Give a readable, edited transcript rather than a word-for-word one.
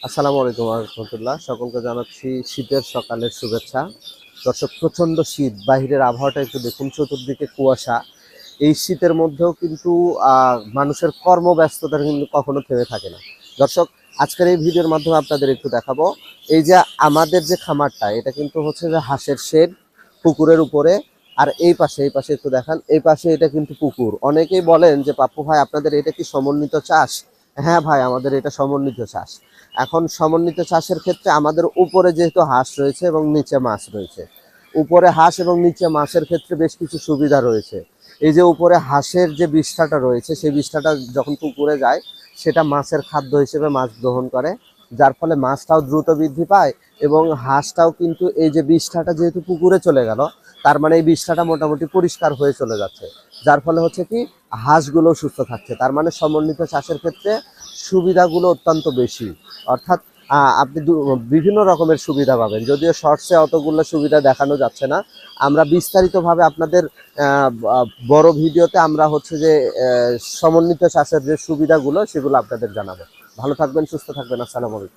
আসসালামু আলাইকুম ওয়া রাহমাতুল্লাহ। সকলকে জানাচ্ছি শীতের সকালের শুভেচ্ছা। দর্শক, প্রচণ্ড শীত, বাহিরের আবহাওয়াটা একটু দেখুন, চতুর্দিকে কুয়াশা। এই শীতের মধ্যেও কিন্তু মানুষের কর্মব্যস্ততা কিন্তু কখনো থেমে থাকে না। দর্শক, আজকের এই ভিডিওর মাধ্যমে আপনাদের একটু দেখাবো, এই যে আমাদের যে খামারটা, এটা কিন্তু হচ্ছে যে হাঁসের শেড পুকুরের উপরে। আর এই পাশে একটু দেখান, এই পাশে এটা কিন্তু পুকুর। অনেকেই বলেন যে পাপ্পু ভাই, আপনাদের এটা কি সমন্বিত চাষ? হ্যাঁ ভাই, আমাদের এটা সমন্বিত চাষ। এখন সমন্বিত চাষের ক্ষেত্রে আমাদের উপরে যেহেতু হাঁস রয়েছে এবং নিচে মাছ রয়েছে, উপরে হাঁস এবং নিচে মাছের ক্ষেত্রে বেশ কিছু সুবিধা রয়েছে। এই যে উপরে হাঁসের যে বিষ্ঠাটা রয়েছে, সেই বিষ্ঠাটা যখন পুকুরে যায়, সেটা মাছের খাদ্য হিসেবে মাছ গ্রহণ করে, যার ফলে মাছটাও দ্রুত বৃদ্ধি পায় এবং হাঁসটাও কিন্তু এই যে বিষ্ঠাটা যেহেতু পুকুরে চলে গেল, তার মানে এই বিষ্ঠাটা মোটামুটি পরিষ্কার হয়ে চলে যাচ্ছে, যার ফলে হচ্ছে কি হাঁসগুলো সুস্থ থাকছে। তার মানে সমন্বিত চাষের ক্ষেত্রে সুবিধাগুলো অত্যন্ত বেশি। অর্থাৎ আপনি বিভিন্ন রকমের সুবিধা পাবেন, যদিও শর্টসে অতগুলো সুবিধা দেখানো যাচ্ছে না। আমরা বিস্তারিতভাবে আপনাদের বড় ভিডিওতে আমরা হচ্ছে যে সমন্বিত চাষের যে সুবিধাগুলো, সেগুলো আপনাদের জানাবো। ভালো থাকবেন, সুস্থ থাকবেন। আসসালামু আলাইকুম।